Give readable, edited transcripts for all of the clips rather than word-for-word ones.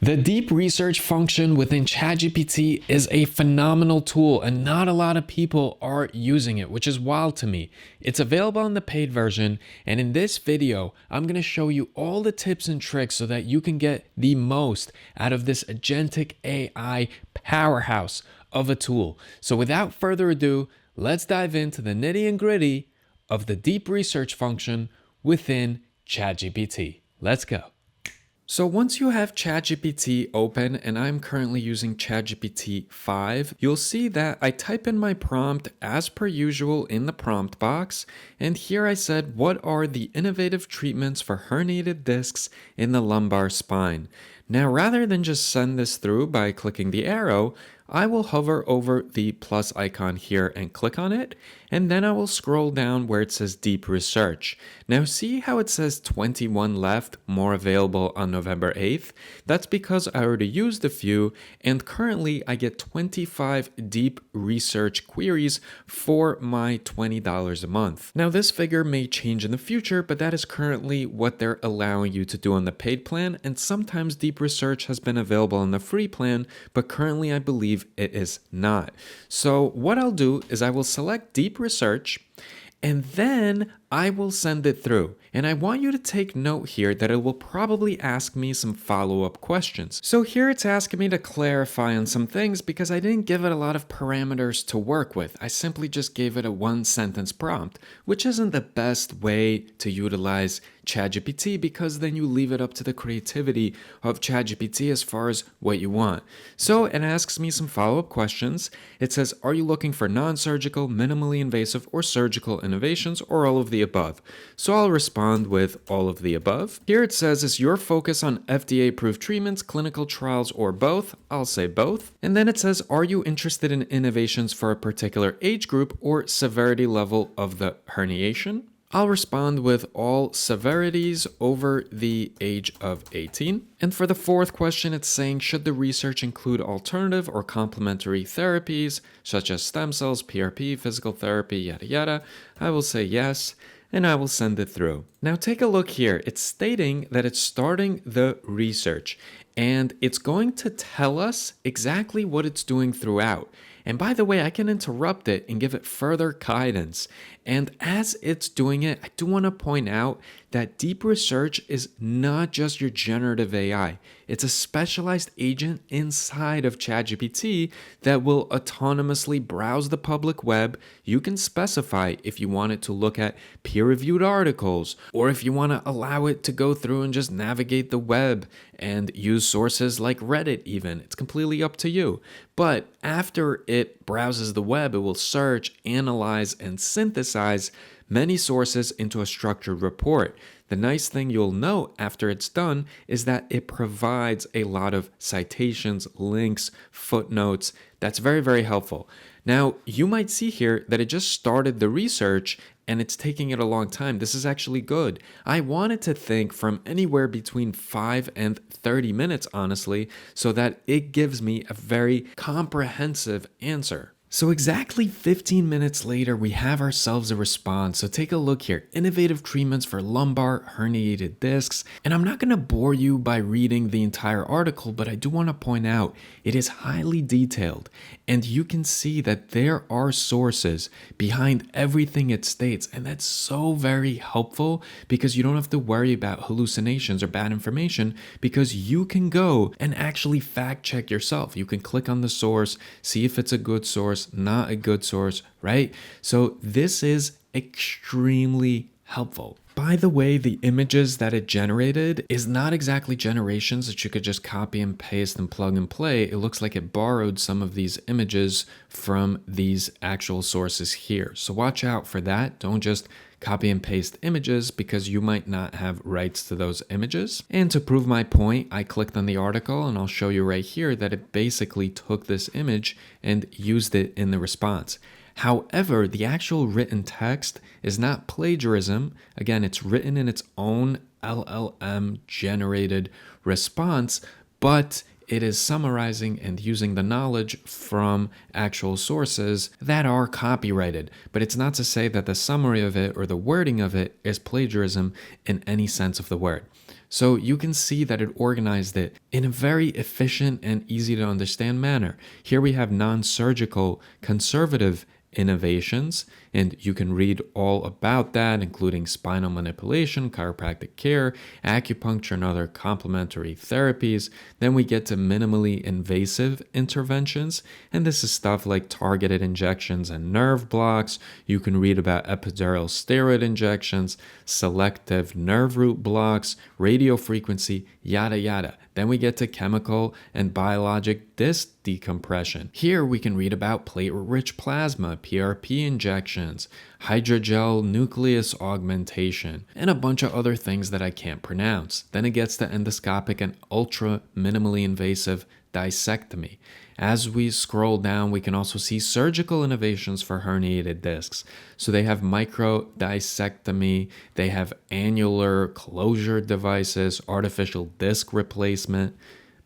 The deep research function within ChatGPT is a phenomenal tool and not a lot of people are using it, which is wild to me. It's available in the paid version, and in this video, I'm going to show you all the tips and tricks so that you can get the most out of this agentic AI powerhouse of a tool. So without further ado, let's dive into the nitty and gritty of the deep research function within ChatGPT. Let's go. So once you have ChatGPT open, and I'm currently using ChatGPT 5, you'll see that I type in my prompt as per usual in the prompt box. And here I said, what are the innovative treatments for herniated discs in the lumbar spine? Now, rather than just send this through by clicking the arrow, I will hover over the plus icon here and click on it, and then I will scroll down where it says Deep Research. Now see how it says 21 left, more available on November 8th? That's because I already used a few, and currently I get 25 deep research queries for my $20 a month. Now this figure may change in the future, but that is currently what they're allowing you to do on the paid plan, and sometimes deep research has been available on the free plan, but currently I believe it is not. So what I'll do is I will select deep research, and then I will send it through. And I want you to take note here that it will probably ask me some follow-up questions. So here it's asking me to clarify on some things because I didn't give it a lot of parameters to work with. I simply just gave it a one-sentence prompt, which isn't the best way to utilize ChatGPT because then you leave it up to the creativity of ChatGPT as far as what you want. So it asks me some follow-up questions. It says, are you looking for non-surgical, minimally invasive, or surgical innovations, or all of the above? So I'll respond with all of the above. Here it says, is your focus on FDA-approved treatments, clinical trials, or both? I'll say both. And then it says, are you interested in innovations for a particular age group or severity level of the herniation? I'll respond with all severities over the age of 18. And for the fourth question, it's saying, should the research include alternative or complementary therapies, such as stem cells, PRP, physical therapy, yada yada? I will say yes, and I will send it through. Now take a look here. It's stating that it's starting the research, and it's going to tell us exactly what it's doing throughout. And by the way, I can interrupt it and give it further guidance. And as it's doing it, I do want to point out that deep research is not just your generative AI. It's a specialized agent inside of ChatGPT that will autonomously browse the public web. You can specify if you want it to look at peer-reviewed articles, or if you want to allow it to go through and just navigate the web and use sources like Reddit even. It's completely up to you. But after it browses the web, it will search, analyze, and synthesize many sources into a structured report. The nice thing you'll note after it's done is that it provides a lot of citations, links, footnotes. That's very, very helpful. Now, you might see here that it just started the research and it's taking it a long time. This is actually good. I wanted to think from anywhere between 5 and 30 minutes, honestly, so that it gives me a very comprehensive answer. So exactly 15 minutes later, we have ourselves a response. So take a look here. Innovative treatments for lumbar herniated discs. And I'm not going to bore you by reading the entire article, but I do want to point out it is highly detailed. And you can see that there are sources behind everything it states. And that's so very helpful because you don't have to worry about hallucinations or bad information because you can go and actually fact check yourself. You can click on the source, see if it's a good source, not a good source, right? So this is extremely helpful. By the way, the images that it generated is not exactly generations that you could just copy and paste and plug and play. It looks like it borrowed some of these images from these actual sources here. So watch out for that. Don't just copy and paste images because you might not have rights to those images. And to prove my point, I clicked on the article and I'll show you right here that it basically took this image and used it in the response. However, the actual written text is not plagiarism. Again, it's written in its own LLM generated response, but it is summarizing and using the knowledge from actual sources that are copyrighted. But it's not to say that the summary of it or the wording of it is plagiarism in any sense of the word. So you can see that it organized it in a very efficient and easy to understand manner. Here we have non-surgical conservative innovations, and you can read all about that, including spinal manipulation, chiropractic care, acupuncture, and other complementary therapies. Then we get to minimally invasive interventions, and this is stuff like targeted injections and nerve blocks. You can read about epidural steroid injections, selective nerve root blocks, radio frequency, yada yada. Then we get to chemical and biologic disc decompression. Here we can read about platelet-rich plasma, PRP injections, hydrogel nucleus augmentation, and a bunch of other things that I can't pronounce. Then it gets to endoscopic and ultra minimally invasive discectomy. As we scroll down, we can also see surgical innovations for herniated discs. So they have micro discectomy, they have annular closure devices, artificial disc replacement,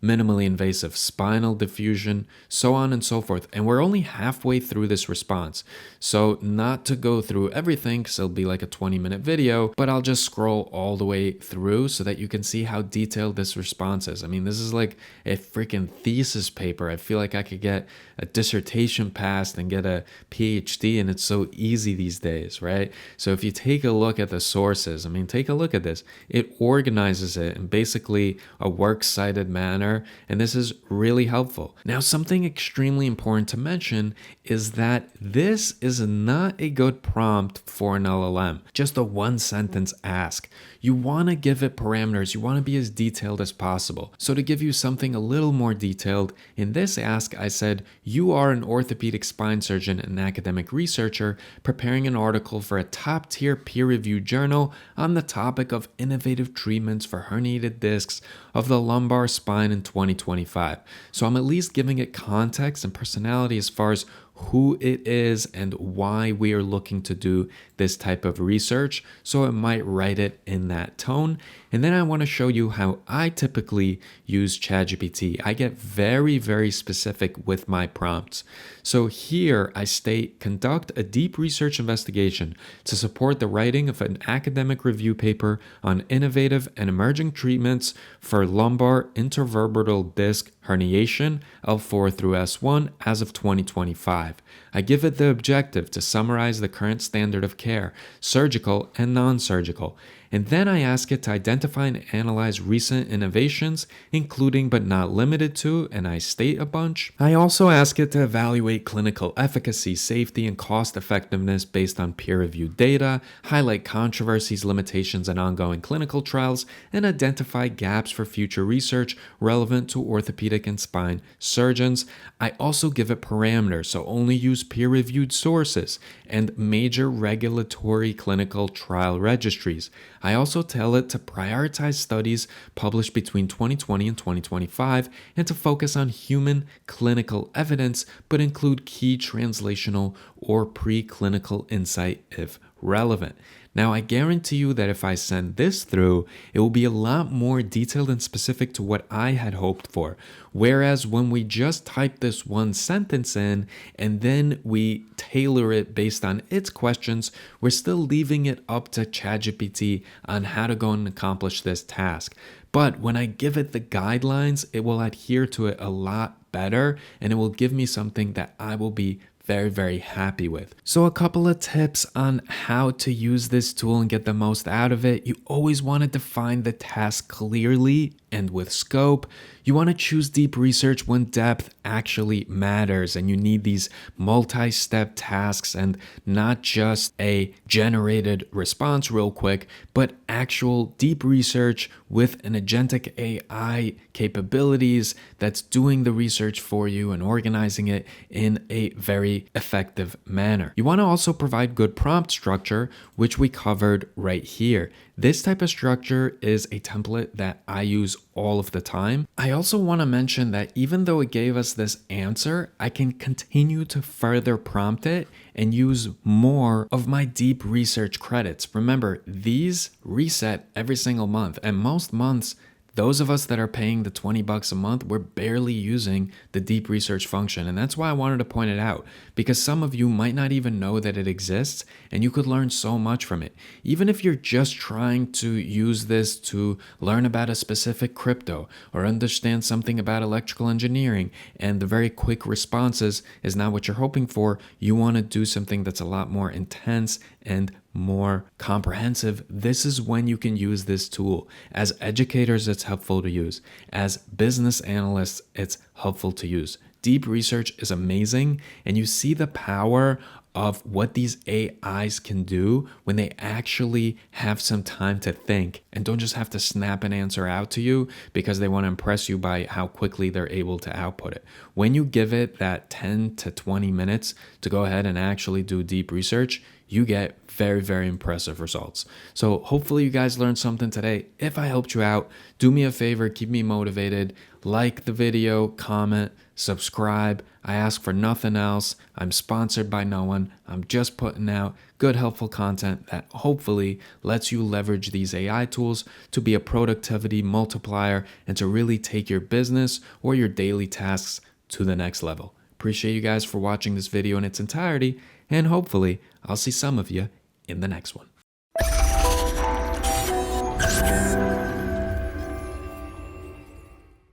minimally invasive spinal diffusion, so on and so forth. And we're only halfway through this response. So not to go through everything, because it'll be like a 20-minute video, but I'll just scroll all the way through so that you can see how detailed this response is. I mean, this is like a freaking thesis paper. I feel like I could get a dissertation passed and get a PhD, and it's so easy these days, right? So if you take a look at the sources, I mean, take a look at this. It organizes it in basically a works cited manner, and this is really helpful. Now, something extremely important to mention is that this is not a good prompt for an LLM, just a one sentence ask. You want to give it parameters, you want to be as detailed as possible. So to give you something a little more detailed, in this ask I said, you are an orthopedic spine surgeon and academic researcher preparing an article for a top-tier peer-reviewed journal on the topic of innovative treatments for herniated discs of the lumbar spine in 2025. So I'm at least giving it context and personality as far as who it is and why we are looking to do this type of research, so it might write it in that tone. And then I want to show you how I typically use ChatGPT. I get very, very specific with my prompts. So here I state, conduct a deep research investigation to support the writing of an academic review paper on innovative and emerging treatments for lumbar intervertebral disc herniation, L4 through S1, as of 2025. I give it the objective to summarize the current standard of care, surgical and non-surgical, and then I ask it to identify and analyze recent innovations, including but not limited to, and I state a bunch. I also ask it to evaluate clinical efficacy, safety, and cost effectiveness based on peer-reviewed data, highlight controversies, limitations, and ongoing clinical trials, and identify gaps for future research relevant to orthopedic and spine surgeons. I also give it parameters, so only use peer-reviewed sources and major regulatory clinical trial registries. I also tell it to prioritize studies published between 2020 and 2025 and to focus on human clinical evidence, but include key translational or preclinical insight if relevant. Now, I guarantee you that if I send this through, it will be a lot more detailed and specific to what I had hoped for. Whereas when we just type this one sentence in and then we tailor it based on its questions, we're still leaving it up to ChatGPT on how to go and accomplish this task. But when I give it the guidelines, it will adhere to it a lot better, and it will give me something that I will be very, very happy with. So a couple of tips on how to use this tool and get the most out of it. You always want to define the task clearly and with scope. You want to choose deep research when depth actually matters and you need these multi-step tasks and not just a generated response real quick, but actual deep research with an agentic AI capabilities that's doing the research for you and organizing it in a very effective manner. You want to also provide good prompt structure, which we covered right here. This type of structure is a template that I use all of the time. I also want to mention that even though it gave us this answer, I can continue to further prompt it and use more of my deep research credits. Remember, these reset every single month, and most months Those of us that are paying the 20 bucks a month, we're barely using the deep research function. And that's why I wanted to point it out, because some of you might not even know that it exists and you could learn so much from it. Even if you're just trying to use this to learn about a specific crypto or understand something about electrical engineering, and the very quick responses is not what you're hoping for, you want to do something that's a lot more intense and more comprehensive, this is when you can use this tool. As educators, it's helpful to use. As business analysts, it's helpful to use. Deep research is amazing, and you see the power of what these AIs can do when they actually have some time to think and don't just have to snap an answer out to you because they want to impress you by how quickly they're able to output it. When you give it that 10 to 20 minutes to go ahead and actually do deep research, you get very, very impressive results. So hopefully you guys learned something today. If I helped you out, do me a favor, keep me motivated. Like the video, comment, subscribe. I ask for nothing else. I'm sponsored by no one. I'm just putting out good, helpful content that hopefully lets you leverage these AI tools to be a productivity multiplier and to really take your business or your daily tasks to the next level. Appreciate you guys for watching this video in its entirety, and hopefully I'll see some of you in the next one.